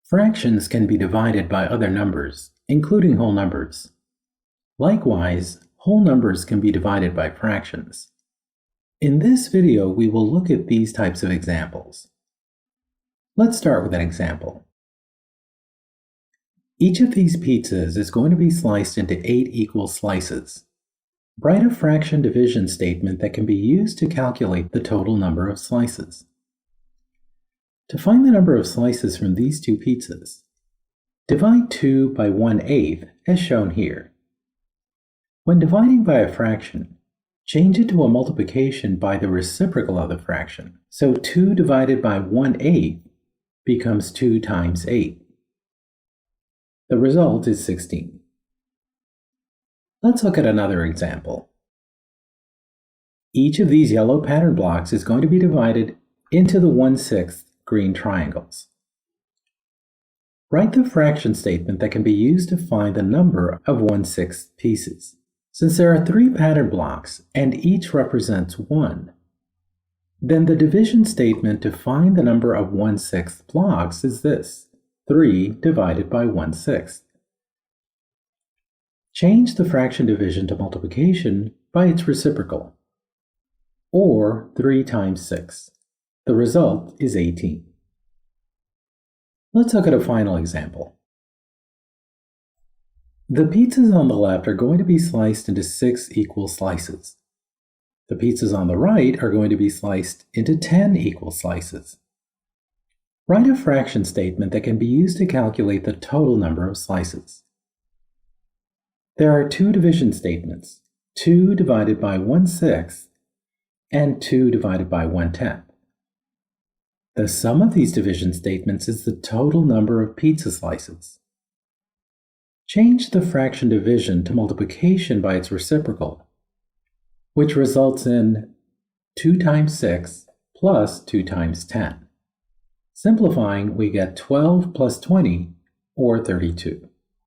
Fractions can be divided by other numbers, including whole numbers. Likewise, whole numbers can be divided by fractions. In this video, we will look at these types of examples. Let's start with an example. Each of these pizzas is going to be sliced into 8 equal slices. Write a fraction division statement that can be used to calculate the total number of slices. To find the number of slices from these two pizzas, divide 2 by 1/8 as shown here. When dividing by a fraction, change it to a multiplication by the reciprocal of the fraction. So 2 divided by 1/8 becomes 2 times 8. The result is 16. Let's look at another example. Each of these yellow pattern blocks is going to be divided into the 1/6 green triangles. Write the fraction statement that can be used to find the number of 1/6 pieces. Since there are 3 pattern blocks and each represents 1, then the division statement to find the number of 1/6 blocks is this: 3 divided by 1/6. Change the fraction division to multiplication by its reciprocal, or 3 times 6. The result is 18. Let's look at a final example. The pizzas on the left are going to be sliced into 6 equal slices. The pizzas on the right are going to be sliced into 10 equal slices. Write a fraction statement that can be used to calculate the total number of slices. There are 2 division statements, 2 divided by 1/6 and 2 divided by 1/10. The sum of these division statements is the total number of pizza slices. Change the fraction division to multiplication by its reciprocal, which results in 2 times 6 plus 2 times 10. Simplifying, we get 12 plus 20, or 32.